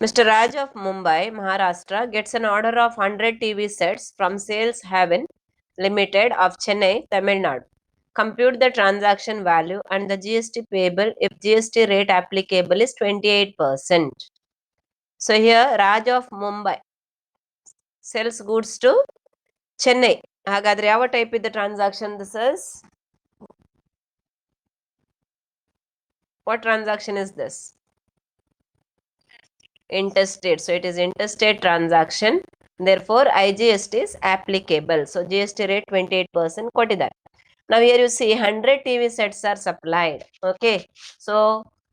Mr. Raj of Mumbai, Maharashtra gets an order of 100 TV sets from Sales Haven Limited of Chennai, Tamil Nadu. Compute the transaction value and the GST payable if GST rate applicable is 28%. So here Raj of Mumbai sells goods to Chennai. ಹಾಗಾದ್ರೆ ಯಾವ type ಇದೆ transaction this is? What transaction is this? Interstate. So it is interstate transaction. Therefore IGST is applicable. So GST rate 28% ಕೊಟ್ಟಿದ್ದಾರೆ. Now here you see 100 TV sets are supplied. Okay. So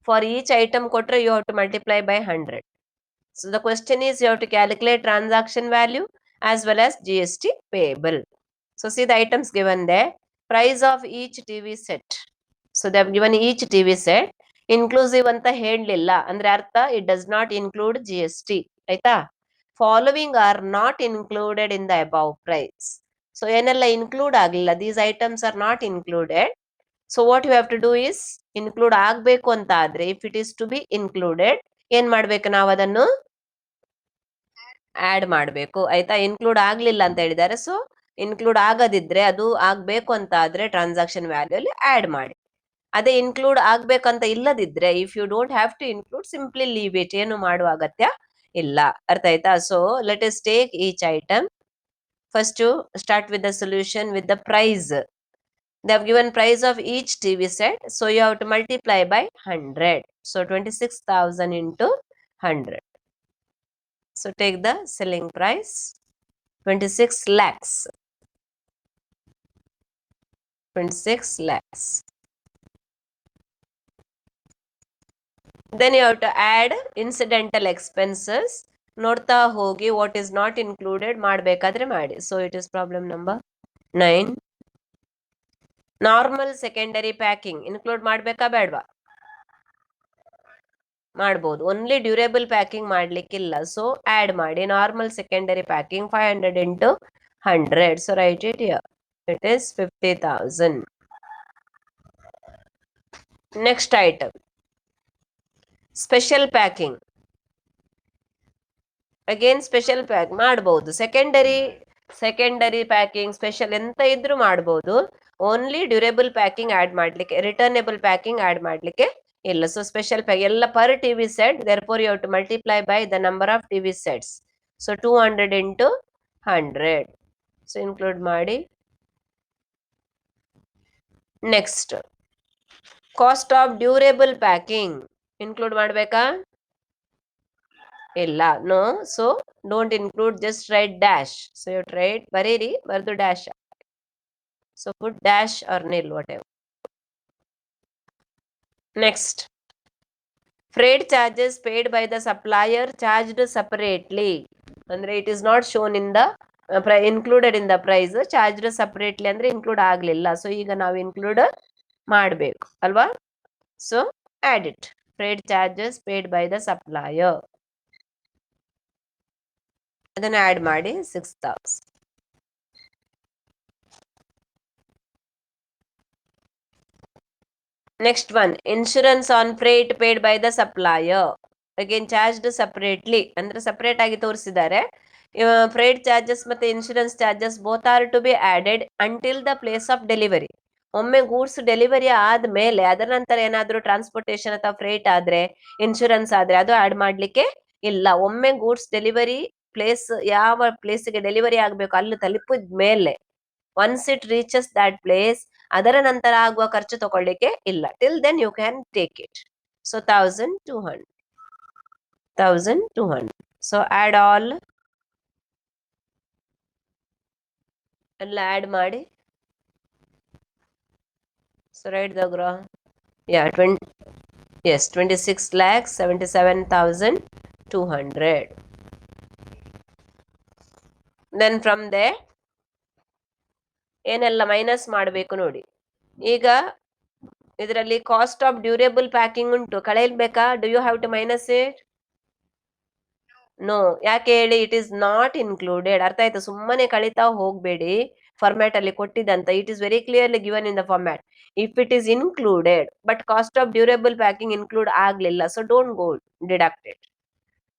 for each item kotre you have to multiply by 100. So the question is you have to calculate transaction value as well as GST payable. So see the items given there. Price of each TV set. So they have given each TV set. Inclusive anta helilla. Andre artha it does not include GST. Aita? Following are not included in the above price. So ಏನೆಲ್ಲ include ಆಗಲಿಲ್ಲ. These items are not included. So what you have to do is include ಆಗಬೇಕು ಅಂತ ಆದ್ರೆ if it is to be included ಏನ್ ಮಾಡ್ಬೇಕು ನಾವು ಅದನ್ನು add ಮಾಡಬೇಕು ಆಯ್ತಾ. ಇನ್ಕ್ಲೂಡ್ ಆಗ್ಲಿಲ್ಲ ಅಂತ ಹೇಳಿದ್ದಾರೆ. ಸೊ ಇನ್ಕ್ಲೂಡ್ ಆಗದಿದ್ರೆ ಅದು ಆಗ್ಬೇಕು ಅಂತ ಆದ್ರೆ ಟ್ರಾನ್ಸಾಕ್ಷನ್ ವ್ಯಾಲ್ಯೂ ಅಲ್ಲಿ ಆಡ್ ಮಾಡಿ. ಅದೇ ಇನ್ಕ್ಲೂಡ್ ಆಗ್ಬೇಕಂತ ಇಲ್ಲದಿದ್ರೆ if you don't have to include simply leave it. ಏನು ಮಾಡುವ ಅಗತ್ಯ ಇಲ್ಲ. ಅರ್ಥ ಆಯ್ತಾ. So let us take each item. First start with the solution with the price. They have given price of each TV set. So you have to multiply by 100. So 26,000 into 100. So take the selling price 26 lakhs. 26 lakhs. Then you have to add incidental expenses. ನೋಡ್ತಾ ಹೋಗಿ what is not included ಮಾಡಬೇಕಾದ್ರೆ ಮಾಡಿ. So it is problem number 9. Normal secondary packing include ಮಾಡಬೇಕಾ ಬೇಡವಾ? ಮಾಡ್ಬೋದು. Only durable packing ಮಾಡ್ಲಿಕ್ಕಿಲ್ಲ. So add ಮಾಡಿ normal secondary packing 500 into 100. So write it here. It is 50,000. Next item special packing. Again special pack ಮಾಡಬಹುದು. Secondary packing special ಎಂತ ಇದ್ರೂ ಮಾಡಬಹುದು. Only durable packing add ಮಾಡ್ಲಿಕ್ಕೆ, ರಿಟರ್ನೇಬಲ್ ಪ್ಯಾಕಿಂಗ್ ಆಡ್ ಮಾಡ್ಲಿಕ್ಕೆ ಇಲ್ಲ. So special pack ಎಲ್ಲ per TV set. therefore you have to multiply by the number of TV sets. So 200 into 100. So include ಮಾಡಿ. Next cost of durable packing include ಮಾಡ್ಬೇಕಾ ಇಲ್ಲ. No. So don't include, just write dash. So you write ಬರೀರಿ, ಬರ್ದು dash. So put dash or nil whatever. Next freight charges paid by the supplier charged separately. ಅಂದ್ರೆ it is not shown in the included in the price. charged separately ಅಂದ್ರೆ include ಆಗ್ಲಿಲ್ಲ. So ಈಗ ನಾವು include ಮಾಡಬೇಕು ಅಲ್ವಾ. So add it. freight charges paid by the supplier. ಅದನ್ನ add ಮಾಡಿ 6,000. Next one, insurance on freight paid by the supplier. Again charged separately. ಅಂದ್ರೆ separate ಆಗಿ ತೋರಿಸಿದ್ದಾರೆ. ಫ್ರೈಟ್ ಚಾರ್ಜಸ್ ಮತ್ತೆ insurance charges both are to be added until the place of delivery. ಒಮ್ಮೆ goods delivery ಆದ್ಮೇಲೆ ಅದರ ನಂತರ ಏನಾದ್ರೂ ಟ್ರಾನ್ಸ್ಪೋರ್ಟೇಷನ್ ಅಥವಾ ಫ್ರೈಟ್ ಆದ್ರೆ, ಇನ್ಶೂರೆನ್ಸ್ ಆದ್ರೆ ಅದು ಆಡ್ ಮಾಡ್ಲಿಕ್ಕೆ ಇಲ್ಲ. ಒಮ್ಮೆ ಗೂಡ್ಸ್ ಡೆಲಿವರಿ ಪ್ಲೇಸ್, ಯಾವ ಪ್ಲೇಸ್ಗೆ ಡೆಲಿವರಿ ಆಗ್ಬೇಕು ಅಲ್ಲಿ ತಲುಪಿದ ಮೇಲೆ, once it reaches that place, ಅದರ ನಂತರ ಆಗುವ ಖರ್ಚು ತಗೊಳ್ಳಿಕ್ಕೆ ಇಲ್ಲ. Till then you can take it. So 1,200. So add all ಎಲ್ಲ ಆಡ್ ಮಾಡಿ. So write the graph. Yeah, 26,77,200. Then from there ಏನೆಲ್ಲ ಮೈನಸ್ ಮಾಡಬೇಕು ನೋಡಿ. ಈಗ ಇದರಲ್ಲಿ ಕಾಸ್ಟ್ ಆಫ್ ಡ್ಯೂರೇಬಲ್ ಪ್ಯಾಕಿಂಗ್ ಉಂಟು, ಕಳೆಯಲ್ಬೇಕಾ? Do you have to minus it? No. ಯಾಕೆ ಹೇಳಿ? It is not included. ಅರ್ಥ ಆಯ್ತಾ? ಸುಮ್ಮನೆ ಕಳಿತಾ ಹೋಗ್ಬೇಡಿ. ಫಾರ್ಮ್ಯಾಟ್ ಅಲ್ಲಿ ಕೊಟ್ಟಿದಂತ it is very clearly given in the format. If it is included but cost of durable packing include ಆಗ್ಲಿಲ್ಲ, so don't go deducted.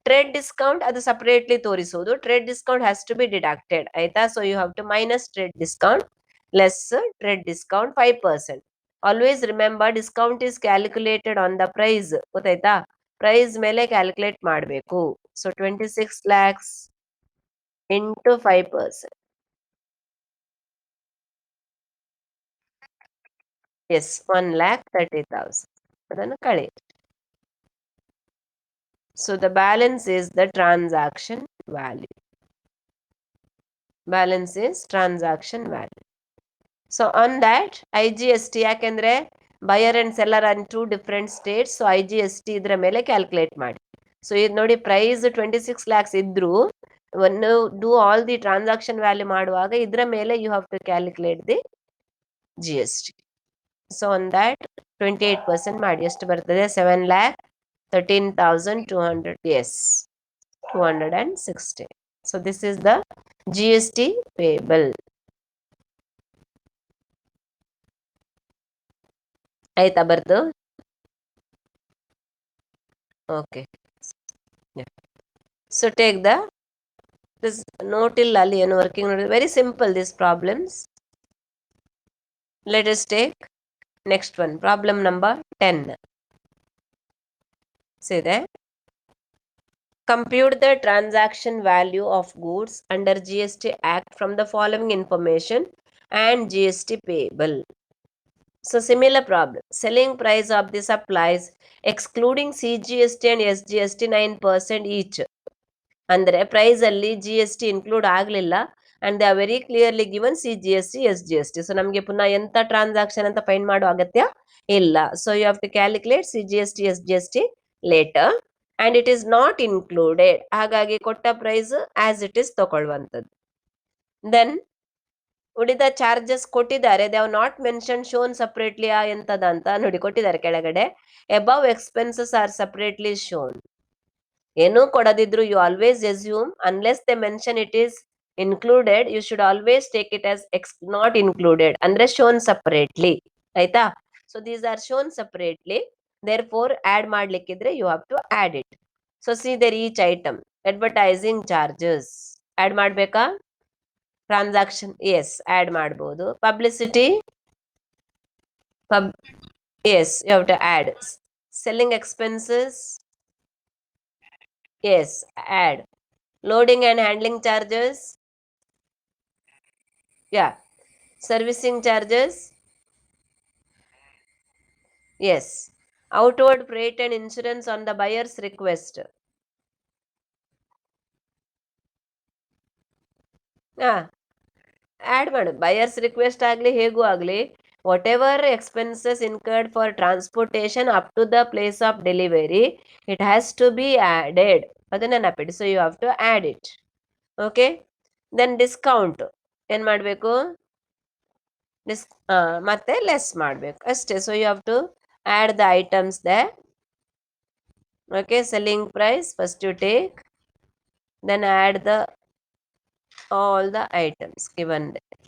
Trade discount ಅದು ಸಪರೇಟ್ಲಿ ತೋರಿಸುವುದು. Trade discount has to be deducted ಆಯ್ತಾ. So you have to minus trade discount less trade discount 5%. Always remember discount is calculated on the price, ಗೊತ್ತಾಯ್ತಾ, price ಮೇಲೆ calculate ಮಾಡಬೇಕು. So 26 lakhs into 5%. Is 1,30,000 ಅದನ್ನು ಕಳೆ. So the balance is the transaction value. Balance is transaction value. So on that IGST, ಯಾಕೆಂದ್ರೆ buyer and seller on 2 different states, so IGST ಇದ್ರ ಮೇಲೆ calculate ಮಾಡಿ. So ಇದು ನೋಡಿ, ಪ್ರೈಸ್ 26 lakhs ಇದ್ರು do all the transaction value ಮಾಡುವಾಗ ಇದ್ರ ಮೇಲೆ you have to calculate the GST. So on that 28% ಮಾಡಿ ಎಷ್ಟು ಬರ್ತದೆ, 7,13,200. Yes 260. So this is the GST payable. ಆಯ್ತಾ ಬರ್ದು? Okay. So take this note ಇಲ್ಲ ಅಲ್ಲಿ ಏನು ವರ್ಕಿಂಗ್ ನೋಡಿ. Very simple this problems. Let us take next one, problem number 10. See there, compute the transaction value of goods under GST Act from the following information and GST payable. So similar problem, selling price of the supplies excluding CGST and SGST 9% each. ಅಂದ್ರೆ price ಅಲ್ಲಿ GST include ಆಗ್ಲಿಲ್ಲ and they are very clearly given CGST SGST. So ನಮ್ಗೆ ಪುನಃ ಎಂತ transaction ಅಂತ find ಮಾಡೋ ಅಗತ್ಯ ಇಲ್ಲ. So you have to calculate CGST SGST later and it is not included. ಹಾಗಾಗಿ ಕೊಟ್ಟ ಪ್ರೈಸ್ ಆಸ್ ಇಟ್ ಇಸ್ ತಗೊಳ್ಳುವಂಥದ್ದು. ದೆನ್ ಉಳಿದ ಚಾರ್ಜಸ್ ಕೊಟ್ಟಿದ್ದಾರೆ, they have not mention shown separately ಎಂತದಂತ ನೋಡಿ ಕೊಟ್ಟಿದ್ದಾರೆ ಕೆಳಗಡೆ. Above expenses are separately shown. ಏನೂ ಕೊಡದಿದ್ರು you always assume unless they mention it is included, you should always take it as not included ಅಂದ್ರೆ ಶೋನ್ ಸಪರೇಟ್ಲಿ. ಆಯ್ತಾ. So these are shown separately, therefore add ಮಾಡ್ಲಿಕ್ಕಿದ್ರೆ you have to add it. So see there each item. Advertising charges add ಮಾಡ್ಬೇಕಾ? Transaction yes add ಮಾಡ್ಬೋದು. Publicity yes you have to add. Selling expenses yes add. Loading and handling charges, yeah. Servicing charges, yes. Outward freight and insurance on the buyer's request, add ಮಾಡು. Buyer's request ಆಗಲಿ ಹೇಗೂ ಆಗಲಿ, whatever expenses incurred for transportation up to the place of delivery it has to be added. ಅದನ್ನ ನೆನಪಿಡಿ. So you have to add it. Okay. Then discount ಏನ್ ಮಾಡಬೇಕು? ಮತ್ತೆ less ಮಾಡಬೇಕು ಅಷ್ಟೇ. So you have to add the items the. Okay. Selling price first you take, then add the all the items given there.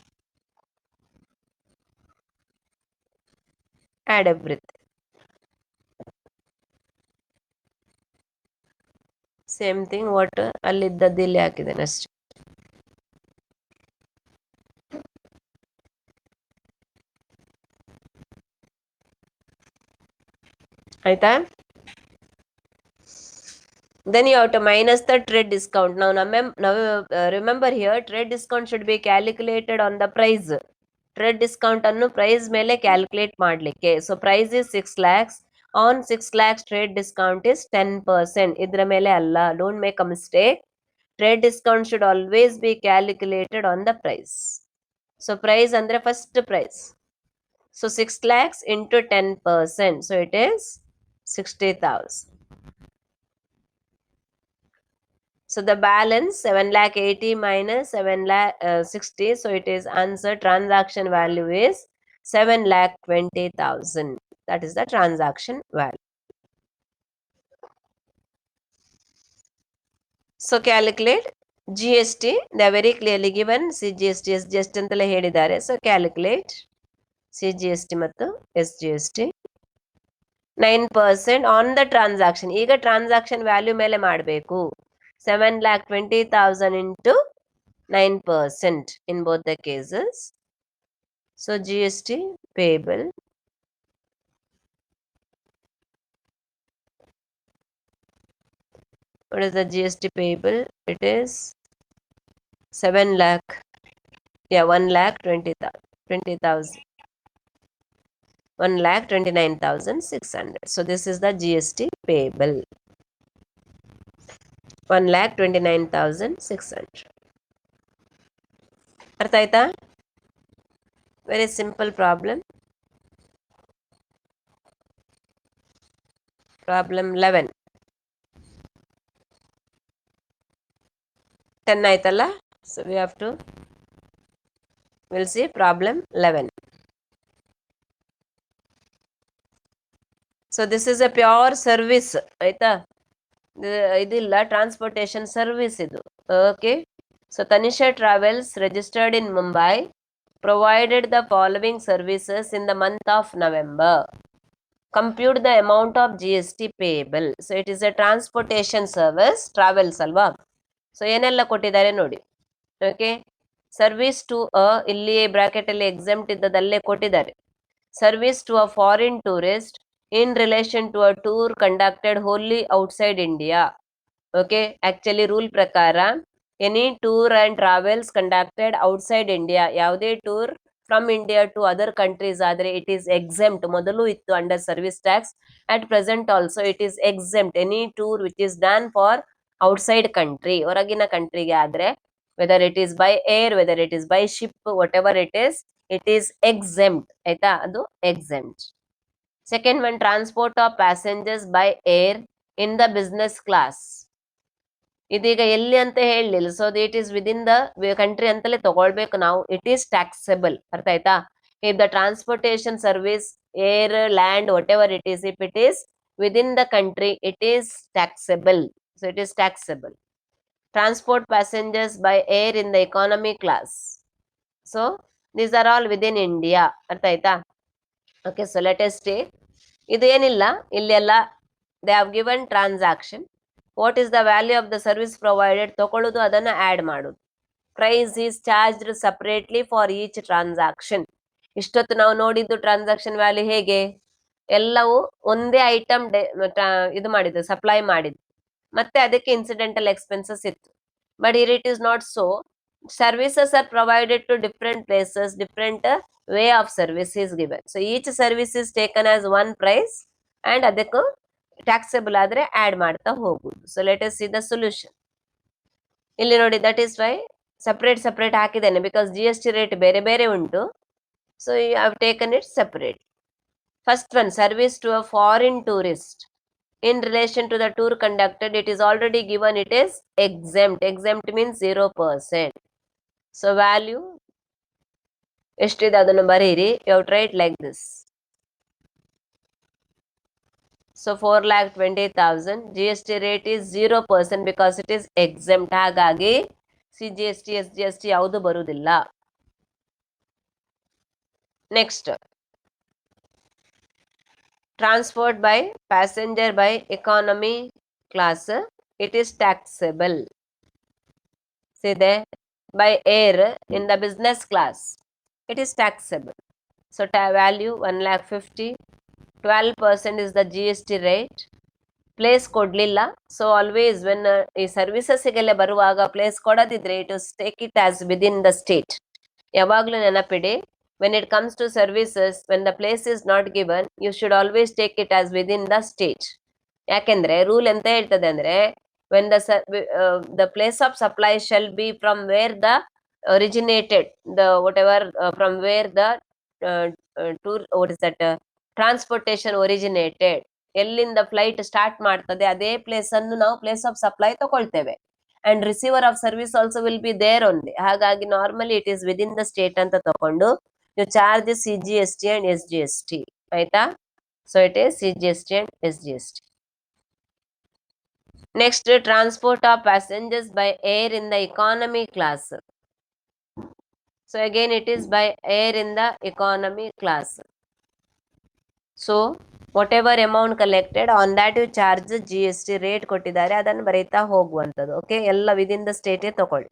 Add everything. Same thing what ಅಲ್ಲಿದ್ದದ್ದು ಇಲ್ಲಿ ಹಾಕಿದ್ದೇನೆ ಅಷ್ಟೇ. ಆಯ್ತಾ? Then you have to minus the trade discount. Now remember here, trade discount should be calculated on the price. Trade discount ಅನ್ನು price ಮೇಲೆ calculate ಮಾಡ್ಲಿಕ್ಕೆ. So price is 6 lakhs. On 6 lakhs trade discount is 10%. ಇದ್ರ ಮೇಲೆ ಅಲ್ಲ. Don't make a mistake. Trade discount should always be calculated on the price. So price ಅಂದ್ರೆ first price. So 6 lakhs into 10%. So it is 60,000. So the balance 7,80,000 minus 7,60,000. So it is answer. Transaction value is 7,20,000. That is the transaction value. So calculate GST. They are very clearly given. CGST SGST ಅಂತಲೇ ಹೇಳಿದ್ದಾರೆ. So calculate CGST ಮತ್ತು SGST. 9% on the transaction. ಈಗ transaction value ಮೇಲೆ ಮಾಡಬೇಕು. 7,20,000 into 9% in both the cases. So GST payable. What is the GST payable? It is 7 lakh. Yeah, 1,20,000. 1,29,600. So this is the GST payable. 1,29,600. ಅರ್ಥ ಆಯ್ತಾ? Very simple problem. Problem 11. 10 ಆಯ್ತಲ್ಲ? So we have to, we'll see problem 11. So this is a pure service. ಆಯ್ತಾ? ಇದಿಲ್ಲ, transportation service ಇದು. Okay. So Tanisha travels registered in Mumbai provided the following services in the month of November. Compute the amount of GST payable. So it is a transportation service, travels ಅಲ್ವಾ. ಸೊ ಏನೆಲ್ಲ ಕೊಟ್ಟಿದ್ದಾರೆ ನೋಡಿ. ಓಕೆ. Service to ಇಲ್ಲಿ bracket ಅಲ್ಲಿ exempt ಇದ್ದದಲ್ಲೇ ಕೊಟ್ಟಿದ್ದಾರೆ. Service to a foreign tourist in relation to a tour conducted wholly outside India. Okay, actually rule prakara any tour and travels conducted outside India, ಯಾವುದೇ tour from India to other countries ಆದರೆ it is exempt. ಮೊದಲು ಇತ್ತು under service tax, at present also it is exempt. Any tour which is done for outside country, ಹೊರಗಿನ ಕಂಟ್ರಿಗೆ ಆದ್ರೆ whether it is by air, whether it is by ship, whatever it is exempt. ಆಯ್ತಾ, ಅದು exempt. Second one, transport of passengers by air in the business class. ಇದೀಗ ಎಲ್ಲಿ ಅಂತ ಹೇಳಲಿಲ್ಲ. So it is within the country ಅಂತಲೇ ತಗೊಳ್ಬೇಕು ನಾವು. It is taxable. ಅರ್ಥ ಆಯ್ತಾ? If the transportation service air land what ever it is, if it is within the country it is taxable. So it is taxable. Transport passengers by air in the economy class. So these are all within India. ಅರ್ಥ ಆಯ್ತಾ? Okay. So let us take ಇದು ಏನಿಲ್ಲ ಇಲ್ಲೆಲ್ಲ they have given transaction. What is the value of the service provided ತಗೊಳ್ಳೋದು, ಅದನ್ನು add ಮಾಡೋದು. Price is charged separately for each transaction. ಇಷ್ಟೊತ್ತು ನಾವು ನೋಡಿದ್ದು ಟ್ರಾನ್ಸಾಕ್ಷನ್ ವ್ಯಾಲ್ಯೂ ಹೇಗೆ ಎಲ್ಲವೂ ಒಂದೇ ಐಟಮ್ ಇದು ಮಾಡಿದ್ದು, ಸಪ್ಲೈ ಮಾಡಿದ್ದು, ಮತ್ತೆ ಅದಕ್ಕೆ ಇನ್ಸಿಡೆಂಟಲ್ ಎಕ್ಸ್ಪೆನ್ಸಸ್ ಇತ್ತು. But here it is not so. Services are provided to different places, different way of service is given. So each service is taken as one price and ಅದಕ್ಕೂ taxable ಆದ್ರೆ add ಮಾಡ್ತಾ ಹೋಗುದು. So let us see the solution. ಇಲ್ಲಿ ನೋಡಿ, that is why separate ಹಾಕಿದ್ದೇನೆ, because GST rate ಬೇರೆ ಬೇರೆ ಉಂಟು. So you have taken it separate. First one, service to a foreign tourist in relation to the tour conducted, it is already given, it is exempt. Exempt means 0%. So value ಎಷ್ಟಿದೆ ಅದನ್ನು ಬರೀರಿ. You have tried like this. So 4,20,000. GST rate is 0% because it is exempt. ಹಾಗಾಗಿ CGST SGST ಯಾವುದು ಬರುವುದಿಲ್ಲ. Next, transport by passenger by economy class, it is taxable. See there, by air in the business class, it is taxable. So value 1,50,000. 12% is the GST rate. Place ಕೊಡ್ಲಿಲ್ಲ. So always when ಈ ಸರ್ವಿಸಸ್ಗೆಲ್ಲ ಬರುವಾಗ place ಕೊಡದಿದ್ರೆ it take it as within the state. ಯಾವಾಗ್ಲೂ ನೆನಪಿಡಿ, when it comes to services, when the place is not given, you should always take it as within the state. ಯಾಕೆಂದ್ರೆ rule ಎಂತ ಹೇಳ್ತದೆ ಅಂದ್ರೆ, when the place of supply shall be from where the originated, the whatever from where the tour, what is that, transportation originated, ಎಲ್ಲಿಂದ flight start ಮಾಡ್ತದೆ ಅದೇ place ಅನ್ನು ನಾವು place of supply ತಗೊಳ್ತೇವೆ. And receiver of service also will be there only. ಹಾಗಾಗಿ normally it is within the state ಅಂತ ತಕೊಂಡು you charge CGST and SGST. ಆಯ್ತಾ? So it is CGST and SGST. Next, transport of passengers by air in the economy class. So again it is by air in the economy class. So whatever amount collected on that you charge G S T rate ಕೊಟ್ಟಿದ್ದಾರೆ ಅದನ್ನು ಬರೀತಾ ಹೋಗುವಂಥದ್ದು. Okay, ಎಲ್ಲ within the ಸ್ಟೇಟೇ ತಗೊಳ್ಳಿ.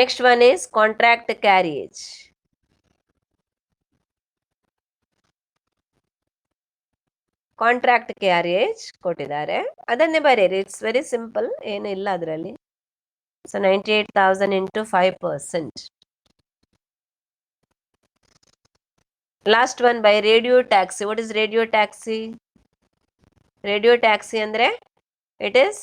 Next one is contract carriage. Contract carriage ಕೊಟ್ಟಿದ್ದಾರೆ, ಅದನ್ನೇ ಬರೀರಿ. It's very simple, ಏನು ಇಲ್ಲ ಅದರಲ್ಲಿ. So 98,000 into 5%. Last one by radio taxi. What is radio taxi? Radio taxi ಅಂದ್ರೆ ಇಟ್ ಇಸ್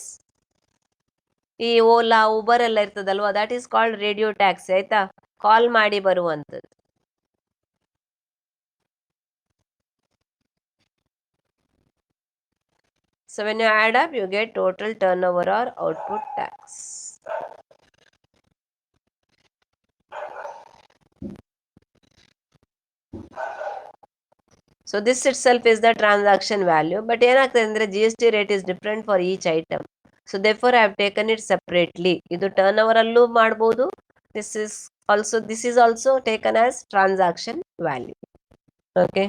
ಈ ಓಲಾ ಊಬರ್ ಎಲ್ಲ ಇರ್ತದಲ್ವಾ, that is called radio taxi. ಆಯ್ತಾ, ಕಾಲ್ ಮಾಡಿ ಬರುವಂಥದ್ದು. So when you add up, you get total turnover or output tax. So this itself is the transaction value. But ಏನಾಗ್ತದೆ ಅಂದ್ರೆ GST rate is different for each item. So therefore I have taken it separately. ಇದು turnover ಅಲ್ಲೂ ಮಾಡಬಹುದು. This is also taken as transaction value. Okay.